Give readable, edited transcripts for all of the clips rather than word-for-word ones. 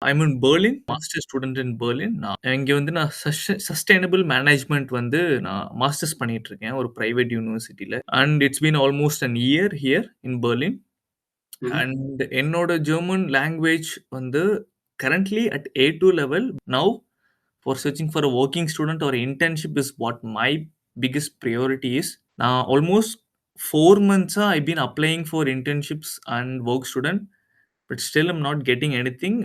I'm in Berlin. Master student in Berlin. இங்க வந்து நான் சஸ்டெய்னபிள் மேனேஜ்மென்ட் வந்து நான் மாஸ்டர்ஸ் பண்ணிட்டு இருக்கேன் ஒரு பிரைவேட் யுனிவர்சிட்டில. And it's been almost an year here in Berlin. Hmm. And என்னோட ஜெர்மன் லாங்குவேஜ் வந்து currently at A2 level. Now for searching for a working student or internship is what my biggest priority is. நான் almost 4 மந்த்ஸா I been applying for internships and work student. But still I'm not getting anything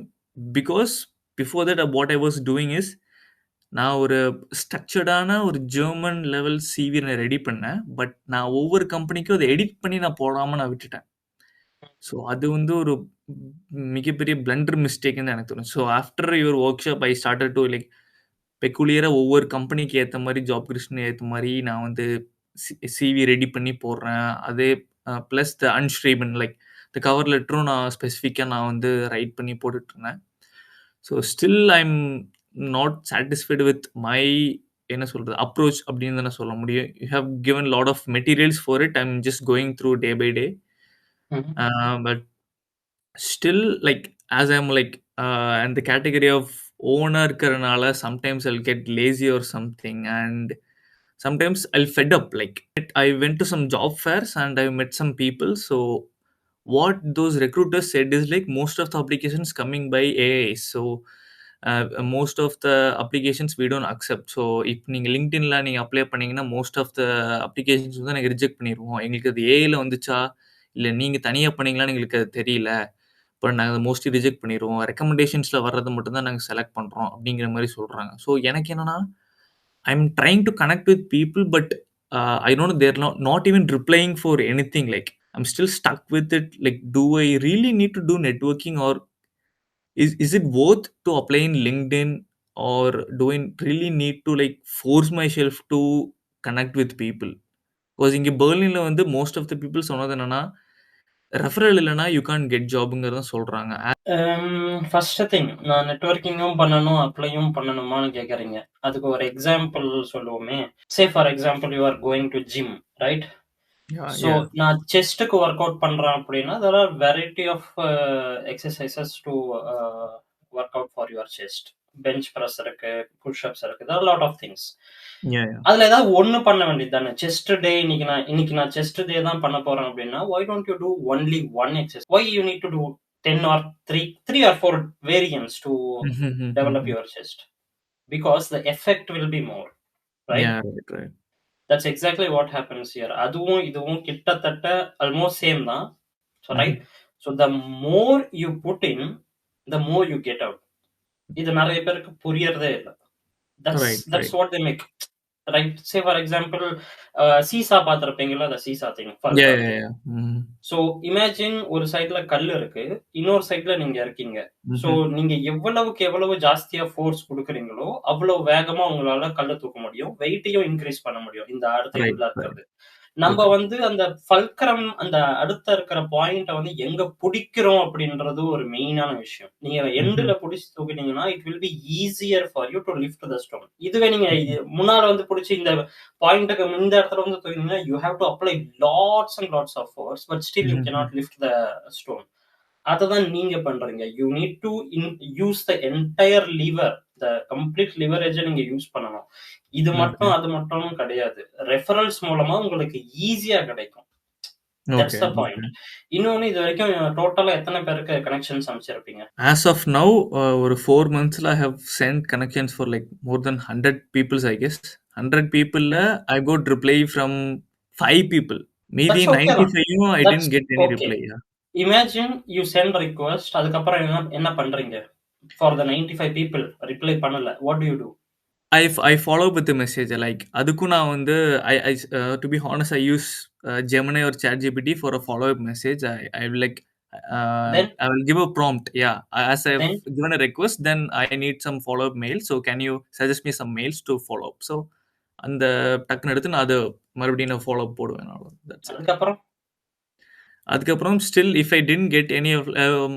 because before that what I was doing is நான் ஒரு ஸ்ட்ரக்சர்டான ஒரு German level CV நான் ready பண்ணேன். But நான் ஒவ்வொரு கம்பெனிக்கும் அதை எடிட் பண்ணி நான் போடாம நான் விட்டுட்டேன். ஸோ அது வந்து ஒரு மிகப்பெரிய பிளண்டர் மிஸ்டேக்ன்னு தான் எனக்கு தோணும். So after your workshop I started to like பெக்குலியரா ஒவ்வொரு கம்பெனிக்கு ஏத்த மாரி, ஜாப் டிஸ்கிரிப்ஷன் ஏத்த மாரி நான் வந்து சிவி ரெடி பண்ணி போடுறேன். அதே பிளஸ் த அன்ஸ்ரீபன் லைக் இந்த கவர் லெட்டரும் நான் ஸ்பெசிஃபிக்கா நான் வந்து ரைட் பண்ணி போட்டுட்டுருந்தேன். So still I'm not satisfied with my என்ன சொல்றது அப்ரோச் அப்படின்னு தான் நான் சொல்ல முடியும். You have given lot of materials for it. I'm just going through day by day. But still like as I am like அந்த கேட்டகரி ஆஃப் ஓனா இருக்கிறனால sometimes I'll get lazy or something, and sometimes I'll fed up. Like I went to some job fairs and I met some people. So what those recruiters said is like most of the applications coming by AI. So most of the applications we don't accept. So இப்போ நீங்க LinkedInல நீங்க apply பண்ணீங்கன்னா most of the applications வந்து நாங்க reject பண்ணிருவோம். எங்களுக்கு அது AIல வந்துச்சா இல்ல நீங்க தனியா பண்ணீங்களான்னு எங்களுக்கு அது தெரியல. பட் நாங்க மோஸ்ட்லி ரிஜெக்ட் பண்ணிருவோம். ரெக்கமெண்டேஷன்ஸ்ல வர்றத மட்டும் தான் நாங்க செலக்ட் பண்றோம் அப்படிங்கிற மாரி சொல்றாங்க. ஸோ எனக்கு என்னன்னா, I am trying to connect with people but I don't know they're not even replying for anything. Like I'm still stuck with it. Like do I really need to do networking or is it worth to apply in LinkedIn or do I really need to like force myself to connect with people? Because இங்க பெர்லின்ல வந்து most of the people சொன்னது என்னன்னா, referral இல்லன்னா you can't get ஜாப்ங்கிறத சொல்றாங்க. First thing நான் நெட்வொர்க்கிங்கும் பண்ணணும், அப்ளையும் பண்ணணுமான்னு கேட்குறீங்க. அதுக்கு ஒரு எக்ஸாம்பிள் சொல்லுவோமே. Say for example you are going to gym, right? Yeah, so yeah. நான் செஸ்ட்டுக்கு ஒர்க் அவுட் பண்றேன் அப்படின்னா there are variety of exercises to work out for your chest. Bench press இருக்கு, புஷ் அப்ஸ் இருக்கு, there are a lot of things. Yeah, yeah. அதுல ஏதாவது ஒண்ணு பண்ண வேண்டியது தானே. செஸ்ட் டே இன்னைக்கு நான் செஸ்ட் டே தான் பண்ண போறேன் அப்படின்னா why don't you do only one exercise? Why you need to do 10 or 3 or 4 variants to develop your chest? Because the effect will be more, right? Yeah, right, right. That's exactly what happens here. அதுவும் இதுவும் கிட்டத்தட்ட almost same தான். So right? So the more you put in, the more you get out. இது நிறைய பேருக்கு புரியறதே இல்ல. That's what they make. Right? Say for example, seesaw பார்த்திருப்பீங்கல்ல, the seesaw thing. Yeah. So imagine ஒரு சைடுல கல் இருக்கு, இன்னொரு சைடுல நீங்க இருக்கீங்க. So நீங்க எவ்வளவுக்கு எவ்வளவு ஜாஸ்தியா ஃபோர்ஸ் குடுக்குறீங்களோ அவ்வளவு வேகமா உங்களால கல்ல தூக்க முடியும். வெயிட்டையும் இன்கிரீஸ் பண்ண முடியும். இந்த அடுத்த இதுல இருக்கிறது. நம்ம வந்து அந்த ஃபல்க்ரம் அந்த அடுத்த இருக்கிற பாயிண்ட வந்து எங்க புடிக்கிறோம் அப்படின்றது ஒரு மெயினான விஷயம். நீங்க எண்டுல புடிச்சு தூக்கினீங்கன்னா it will be easier for you to lift the stone. இதுவே நீங்க முன்னால வந்து புடிச்சு இந்த பாயிண்ட்க்கு இந்த இடத்துல வந்து தூக்கினீங்கன்னா you have to apply lots and lots of force but still you cannot lift the stone. அததான் நீங்க பண்றீங்க. You need to use the entire lever, the complete leverage நீங்க யூஸ் பண்ணணும். இது மட்டும் அது மட்டும் கிடையாது. ரெஃபரல்ஸ் மூலமா உங்களுக்கு ஈஸியா கிடைக்கும். That's the point. இன்னொன்னு இது வரைக்கும் டோட்டலா எத்தனை பேருக்கு கனெக்ஷன்ஸ் அனுப்பிச்சிருப்பீங்க? As of now, ஒரு 4 monthsல I have sent connections for like more than 100 peoples, I guess. 100 peopleல I got reply from 5 people. மீதி 95 I didn't get any reply. Yeah. Imagine you send request, அதுக்கப்புறம் என்ன பண்றீங்க? For the 95 people reply பண்ணல. What do you do? I follow up with the message. Like அதுக்கும் நான் வந்து to be honest, I use Gemini or ChatGPT for a follow up message. I will like I will give a prompt. Yeah, as I've given a request, then I need some follow up mail. So can you suggest me some mails to follow up? So அந்த டக்குன்னு எடுத்து நான் அது மறுபடியும் நான் follow up போடுவேன். அதுக்கப்புறம் still if I didn't get any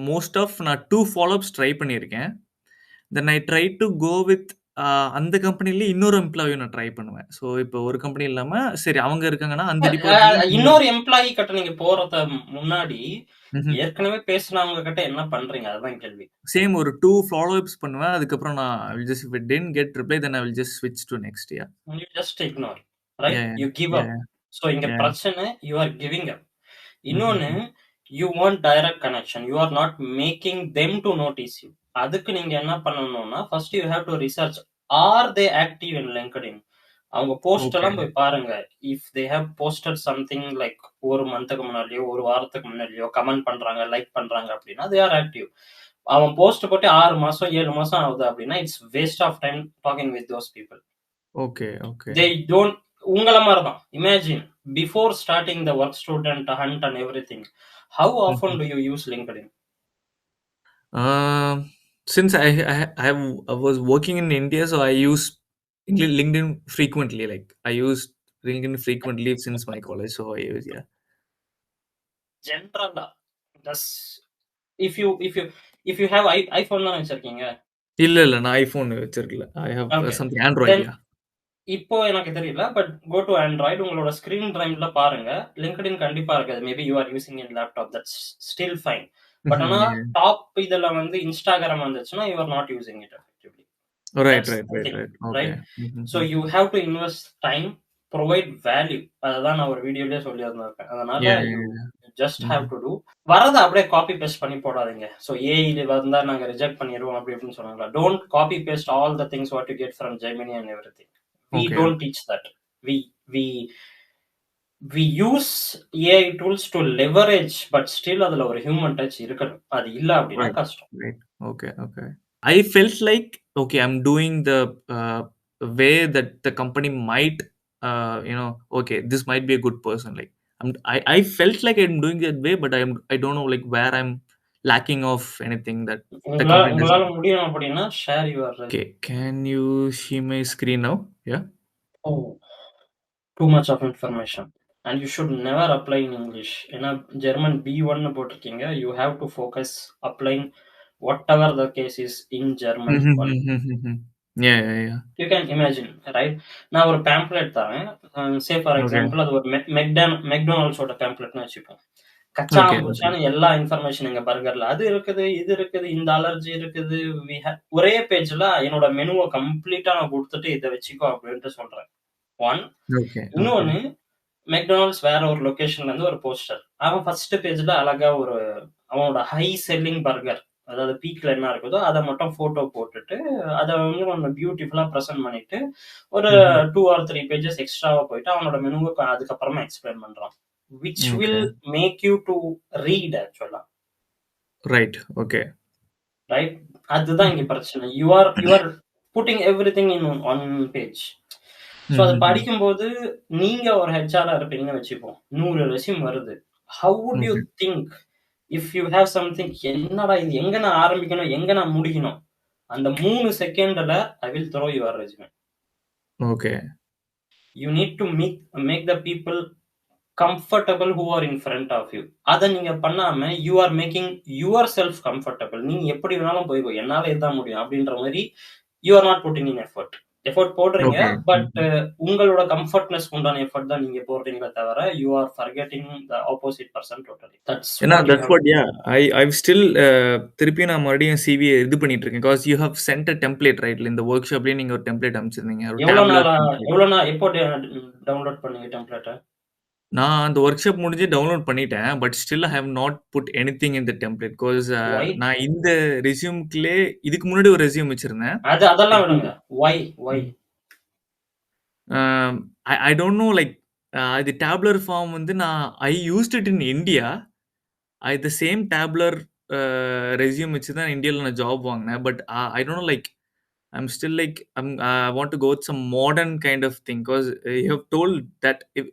most of நான் 2 ஃபாலோ அப்ஸ் ட்ரை பண்ணியிருக்கேன். Then I try to go with அந்த கம்பெனில இன்னொரு எம்ப்ளாயியும் நான் ட்ரை பண்ணுவேன். ஸோ இப்போ ஒரு கம்பெனி இல்லாம, சரி அவங்க இருக்காங்கன்னா, அந்த டிபார்ட்மெண்ட்ல இன்னொரு இன்னொரு எம்ப்ளாயி கிட்ட நீங்க போறத முன்னாடி, ம்ஹ்ம். ஏற்கனவே பேசுனவங்க கிட்ட என்ன பண்றீங்க? அதுதான் கேள்வி. சேம் ஒரு 2 ஃபாலோ அப்ஸ் பண்ணுவேன். அதுக்கப்புறம் நான் I will just if it didn't get reply then I will just ஸ்விட்ச் to next. Yeah. You just ignore. Right? Yeah, you give yeah, up. Yeah, so இங்க யா. பிரச்சனை யூ ஆர் கிவிங் அப். இன்னொன்னு, hmm. You want direct connection. You are not making them to notice you. அதுக்கு நீங்க என்ன பண்ணணும்னா, first you have to research. Are they active in LinkedIn? அவங்க post okay. எல்லாம் போய் பாருங்க. If they have posted something like ஒரு மந்த்துக்கு முன்னாடியோ, ஒரு வாரத்துக்கு முன்னாடியோ கமெண்ட் பண்றாங்க, லைக் பண்றாங்க அப்படின்னா, தே ஆர் ஆக்டிவ். அவன் போஸ்ட் போட்டு 6 மாசம், 7 மாசம் ஆகுது அப்படின்னா, it's waste of time talking with those people. Okay, okay. They don't உங்கள மாரி தான். Imagine before starting the work student hunt and everything. How often hmm. Do you use LinkedIn? Since I was working in India, so I use LinkedIn frequently. Like I use LinkedIn frequently since my college. So I use, yeah. ஜென்ரலா does if you if you have iPhone தானே வச்சிருக்கீங்க? இல்ல நான் iPhone வச்சிருக்கல. I have okay. something Android. Then Yeah. இப்போ எனக்கு தெரியல. But go to Android. உங்களோட ஸ்க்ரீன் டைம்ல பாருங்க. LinkedIn கண்டிப்பா இருக்காது. Maybe you are using in laptop. That's still fine. But ஆனா Yeah. டாப் இதுல வந்து Instagram வந்துச்சுன்னா, you are not using it effectively. Right, that's right, the right, thing. right. Okay. Right? So Mm-hmm. You have to invest time, provide value. அததான் நான் ஒரு வீடியோலயே சொல்லியிருந்திருப்பேன். அதனால Yeah, you yeah, yeah. Just have Mm-hmm. To do. வரத அப்படியே copy paste பண்ணி போடாதீங்க. ஸோ ஏஐல வந்தா நாங்க ரிஜெக்ட் பண்ணிருவோம் அப்படி இப்படின்னு சொன்னாங்களா. Don't copy paste all the things what you get from Gemini and everything. We Okay, don't okay. teach that. We we we use AI tools to leverage, but still அதுல ஒரு human touch இருக்கணும். அது இல்ல அப்படின்னா Right, கஷ்டம். right. Okay, okay. I felt like, okay, I'm doing the way that the company might, okay, this might be a good person. Like, I felt like I'm doing that way, but I don't know like where I'm lacking of anything that the உங்களால company doesn't. உங்களால முடியும் அப்படின்னா share your. Okay, can you see my screen now? Yeah. Oh, too much of information. And you should never apply in English. ஏன்னா German B1 போட்டிருக்கீங்க. You have to focus applying whatever the case is in German only. Yeah, yeah, yeah. You can imagine, right? நான் ஒரு pamphlet தரேன். Say for Okay, example அது ஒரு மெக்டானல்ட்ஸோட பேம்ப்ளெட்னு வச்சுப்போம். okay, okay. கச்சாம்பூச்சான்னு எல்லா information எங்க பர்கர்ல அது இருக்குது, இது இருக்குது, இந்த அலர்ஜி இருக்குது. ஒரே பேஜ்ல என்னோட மெனுவ கம்ப்ளீட்டா நான் குடுத்துட்டு இத வச்சுக்கோ அப்படின்ட்டு சொல்றேன். 1. Okay, okay. இன்னொன்னு, மெக்டானல்ட்ஸ் வேற ஒரு லொகேஷன்ல இருந்து ஒரு போஸ்டர். அவன் ஃபர்ஸ்ட் பேஜ்ல அழகா ஒரு அவனோட ஹை செல்லிங் பர்கர், அதாவது பீக்ல என்ன இருக்குதோ அத மட்டும் ஃபோட்டோ போட்டுட்டு, அத வந்து நம்ம பியூட்டிஃபுல்லா பிரசன்ட் பண்ணிட்டு, ஒரு Mhm. 2 ஆர் 3 பேஜஸ் எக்ஸ்ட்ராவா போயிட்டு அவனோட மெனுவ அதுக்கப்புறமா எக்ஸ்பிளைன் பண்றான். Which will Okay. Make you to read ஆக்சுவலா. Right. Okay. ரைட்? அதுதான் இங்க பிரச்சனை. You are putting everything in one page. So அத Mhm. படிக்கும்போது நீங்க ஒரு ஹெச்ஆரா இருப்பீங்கன்னு வச்சுப்போம். 100 ரெஸ்யூம் வருது. How would you Okay. Think if you have something, என்னடா இது, எங்க நான் ஆரம்பிக்கணும்? எங்க நான் முடிக்கணும்? அந்த 3 செகண்ட்ல I will throw your resume. Okay. You need to make the people comfortable who are in front of you. அத நீங்க பண்ணாம you are making yourself comfortable. நீங்க எப்படி வேணாலும் போய்க்கோ. என்னால இதுதான் முடியும் அப்படின்ற மாரி you are not putting in effort. Effort போடுறீங்க. Okay. But Mhm. உங்களோட கம்ஃபர்ட்னஸ்க்கு உண்டான எஃபோர்ட் தான் நீங்க போடுறீங்களே தவிர, you are forgetting the opposite person totally. That's ஏன்னா what you that's have to what do. Yeah I've still திருப்பி நான் மறுபடியும் சிவியை இது பண்ணிட்டு இருக்கேன். Because you have sent a template ரைட்ல இந்த ஒர்க் ஷாப்லயே நீங்க ஒரு டெம்ப்ளேட் அனுப்பிச்சிருந்தீங்க. ஒரு எவ்வளோ டேப்லர் நாளா டெம்ப்ளேட். எவ்வளோ நாள் எப்போ டவுன்லோட் பண்ணீங்க டெம்ப்ளேட்ட? நான் அந்த ஒர்க் ஷாப் முடிஞ்சு டவுன்லோட் பண்ணிட்டேன். But still I have not put anything in the template. Because why? நான் இந்த ரெஸ்யூம்க்குள்ளே இதுக்கு முன்னாடி ஒரு ரெஸ்யூம் வச்சிருந்தேன். அதெல்லாம் விடுங்க. Why? Why? I don't know like இது டேப்லர் ஃபார்ம் வந்து நான் I used it in India. The same tabular resume வச்சு தான் இந்தியால நான் ஜாப் வாங்கினேன். But I don't know like I'm still like I want to go with some modern kind of thing because you have told that if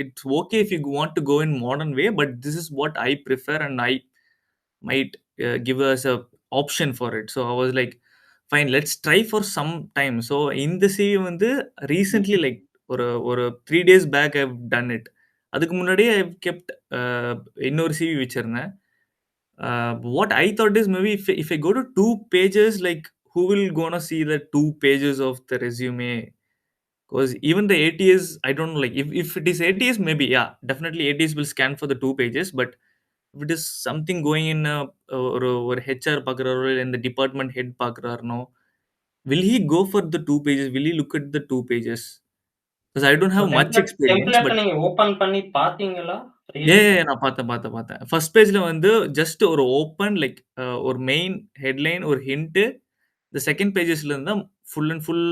it's okay if you want to go in modern way, but this is what I prefer and I might give us a option for it. So I was like, fine, let's try for some time. So in the CV வந்து recently like ஒரு 3 days back I've done it. அதுக்கு முன்னாடியே I've kept இன்னொரு CV வச்சிருந்தேன். What I thought is maybe if I go to 2 pages like who will gonna see the 2 pages of the resume? Because even the ATS, I don't know, like if it is ATS, maybe yeah, definitely ATS will scan for the 2 pages. But if it is something going in or HR பார்க்குறாரோ in the department head பார்க்குறாருனோ, will he go for the 2 pages? Will he look at the 2 pages? Because I don't so have much experience, டெம்ப்ளேட்ட but நீங்க open பண்ணி பார்த்தீங்களா? yeah, really? yeah, yeah, நான் பார்த்தேன். First பேஜ்ல வந்து just ஒரு open like ஒரு main headline, ஒரு ஹிண்ட். இந்த செகண்ட் பேஜஸ்ல இருந்தா ஃபுல் அண்ட் ஃபுல்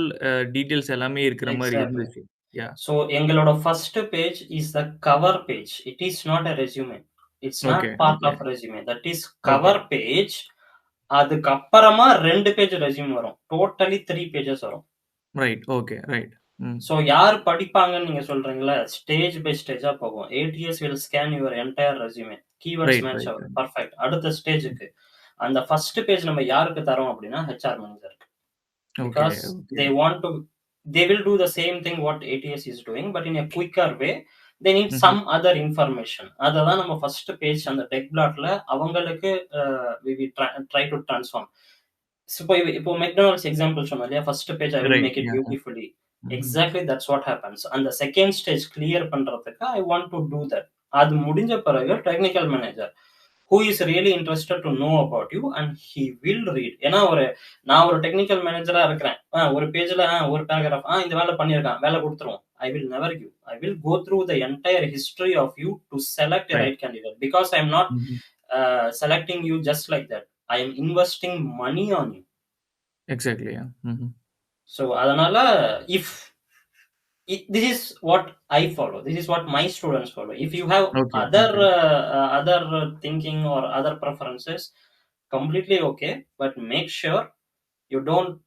டீடைல்ஸ் எல்லாமே இருக்கிற மாரி எக்ஸாக்ட்லி. இருந்துச்சு. யா. ஸோ எங்களோட first page is the cover page. It is not a resume. It's not okay, part okay, of resume. That is okay. Cover page. அதுக்கப்புறமா 2 page resume வரும். Totally 3 pages வரும். Right. Okay. Right. ம். So யார் படிப்பாங்கன்னு நீங்க சொல்றீங்கல்ல, stage by ஸ்டேஜா போகும். ATS will scan your entire resume. Keywords right, match right, ஆகுது. ரைட். பர்ஃபெக்ட். அடுத்த ஸ்டேஜுக்கு அந்த ஃபர்ஸ்ட் பேஜ் நம்ம யாருக்கு தரோம் அப்படின்னா ஹெச்ஆர் மேனேஜருக்கு. Okay, Because okay. they want to, they will do the same thing what ATS is doing, but in a quicker way. They need some other information. அததான் நம்ம ஃபர்ஸ்ட் பேஜ் அந்த tech பிளாட்ல அவங்களுக்கு we try to transform. இப்போ McDonald's example சொன்னோம் இல்லையா, first page I will right. Make it yeah. Beautifully. Exactly that's what happens. அந்த second stage clear பண்றதுக்கு I want to do that. அது முடிஞ்ச பிறகு technical manager who is really interested to know about you and he will read. ஏன்னா நான் ஒரு technical மேனேஜரா இருக்கிறேன். ஒரு பேஜ்ல ஒரு பேராகிராஃப் இந்த வேலை பண்ணியிருக்கான், வேலை கொடுத்துருவோம். I will never give. I will go through the entire history of you to select a right. right candidate, because I am not selecting you just like that. I am investing money on you. Exactly. Yeah. So அதனால if this is what I follow, this is what my students follow. If you have okay, other okay. other thinking or other preferences, completely okay, but make sure you don't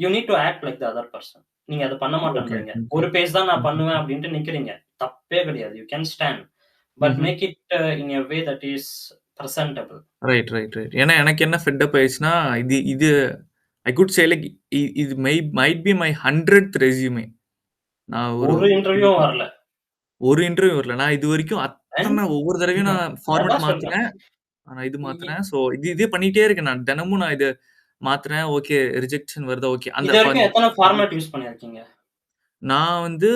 you need to act like the other person. நீங்க அதை பண்ண okay, மாட்டேன்றீங்க. Okay. ஒரு page தான் நான் பண்ணுவேன் அப்படின்ட்டு நிக்கிறீங்க. தப்பே கிடையாது. You can stand, but make it in a way that is presentable. Right, right, right. ஏன்னா எனக்கு என்ன ஃபெட் அப் ஆயிடுச்சுன்னா, இது ஐ குட் சே லைக் இது might be my 100th resume. நான் ஒரு இன்டர்வியூ வரல. ஒரு இன்டர்வியூ வரல. நான் இதுவரைக்கும் And ஒவ்வொரு தடவையும் நான் ஃபார்மேட் அதான் சொல்றேன். மாத்துறேன். நான் இது மாத்துறேன். ஸோ இதே பண்ணிட்டே இருக்கேன் நான். தினமும் நான் இத மாத்துறேன். ஓகே, ரிஜெக்ஷன் வருதா? ஓகே. இது வரைக்கும் எத்தனை ஃபார்மேட் யூஸ் பண்ணிருக்கீங்க? நான் வந்து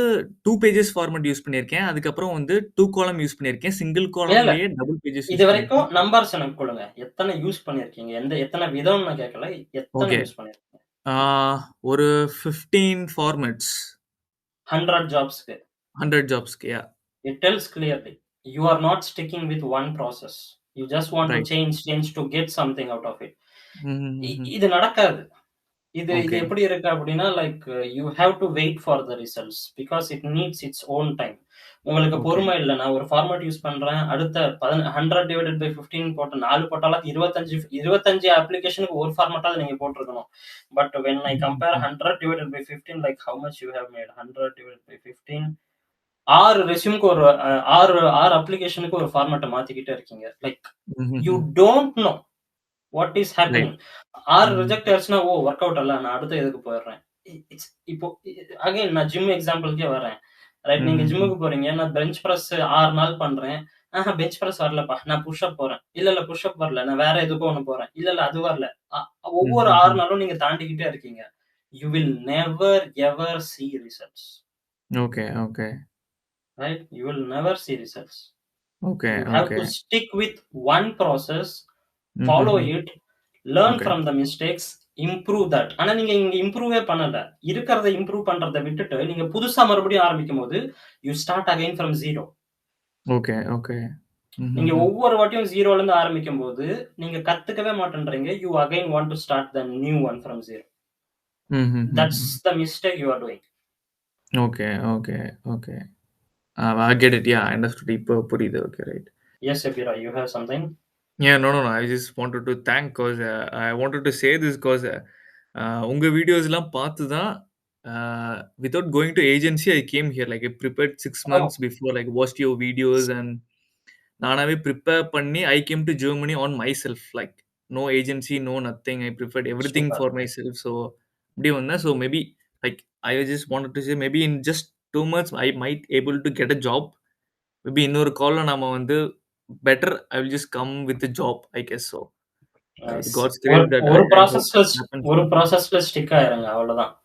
2 பேஜஸ் ஃபார்மேட் யூஸ் பண்ணியிருக்கேன். அதுக்கப்புறம் வந்து 2 காலம் யூஸ் பண்ணியிருக்கேன். சிங்கிள் இல்ல காலம்லயே டபுள் பேஜஸ் இது யூஸ் வரைக்கும் பண்ணியிருக்கேன். நம்பர்ஸ் எனக்கு கொடுங்க. எத்தனை யூஸ் பண்ணிருக்கீங்க? எத்தனை விதம் நான் கேட்கல. எத்தனை ஓகே. யூஸ் பண்ணிருக்கீங்க? ஒரு 15 ஃபார்மேட்ஸ். 100 ஜாப்ஸ்க்கு. 100 ஜாப்ஸ்க்கு. Yeah. It tells clearly you are not sticking with one process. You just want to right. change to get something out of it. ம்ஹ்ம். இது நடக்காது. இது ஓகே. எப்படி இருக்கு அப்படின்னா, like you have to wait for the results because it needs its own time. உங்களுக்கு okay. பொறுமை இல்ல. நான் ஒரு ஃபார்மேட் யூஸ் பண்றேன். அடுத்த 100 டிவைடட் பை 15 போட்டு 4 போட்டாலும் 25 அப்ளிகேஷனுக்கு ஒரு ஃபார்மேட்டாவது நீங்க போட்டிருக்கணும். But when I compare 100 divided by 15, like how much you have made? 100 divided by 15, 6 ரெஸ்யூம்க்கு ஒரு 6 அப்ளிகேஷனுக்கு ஒரு ஃபார்மேட்டை மாத்திக்கிட்டே இருக்கீங்க. லைக் யூ ம்ஹ்ம். Don't know what is right. Happening. 6 ம். ரிஜெக்ட் ஆயிடுச்சுன்னா ஒர்க் அவுட் அல்ல, நான் அடுத்த இதுக்கு போயிடுறேன். இப்போ அகைன் நான் ஜிம் எக்ஸாம்பிளுக்கே வரேன். ரைட், நீங்க ம்ஹ்ம். ஜிம்முக்கு போறீங்க. நான் பெஞ்ச் பிரஸ் 6 நாள் பண்றேன். பெஞ்ச் பிரஸ் வரலப்பா, நான் புஷ்அப் போறேன். இல்ல புஷ்அப் வரல, நான் வேற எதுக்கோ ஒண்ணு போறேன். இல்ல அது வரல. ஒவ்வொரு 6 ம்ஹ்ம். நாளும் நீங்க தாண்டிக்கிட்டே இருக்கீங்க. You will never ever see results. Okay, okay. Right? You will never see results. Okay, You have okay. to stick with one process, follow ம்ஹ்ம். it, learn okay. from the mistakes, improve that. ஆனா நீங்க இங்க இம்ப்ரூவே பண்ணல. இருக்கிறத improve பண்றத விட்டுட்டு நீங்க புதுசா மறுபடியும் ஆரம்பிக்கும்போது you start again from zero. Okay, okay. நீங்க ம்ஹ்ம். ஒவ்வொரு வாட்டியும் ஜீரோல இருந்து ஆரம்பிக்கும்போது நீங்க கத்துக்கவே மாட்டேன்றீங்க. You again want to start the new one from zero. ம்ஹ்ம். That's the mistake you are doing. Okay, okay, okay. I get it. Yeah, I understood. இப்போ புரியுது. Okay, right. Yes, Abhira, you have something? Yeah, no. I just wanted to thank because I wanted to say this because உங்க வீடியோஸ்லாம் பார்த்து தான் without going to agency I came here. Like I prepared 6 Oh, months before, like watched your videos and நானாவே prepare பண்ணி I came to Germany on myself. Like no agency, no nothing. I prepared everything super. for myself. So இப்படி வந்தேன். So maybe like I just wanted to say maybe in just 2 months I might able to get a job. Maybe இன்னொரு கால்ல நாம வந்து better I will just come with a job, I guess so. Nice. God's ஒரு grace that ஒரு I hope ப்ராசஸ்ல it happens ஒரு soon. ப்ராசஸ்ல stick ஆயிருங்க. அவ்வளோதான்.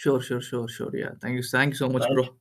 Sure, sure, sure, sure. Yeah. Thank you. Thank you so much, right. bro.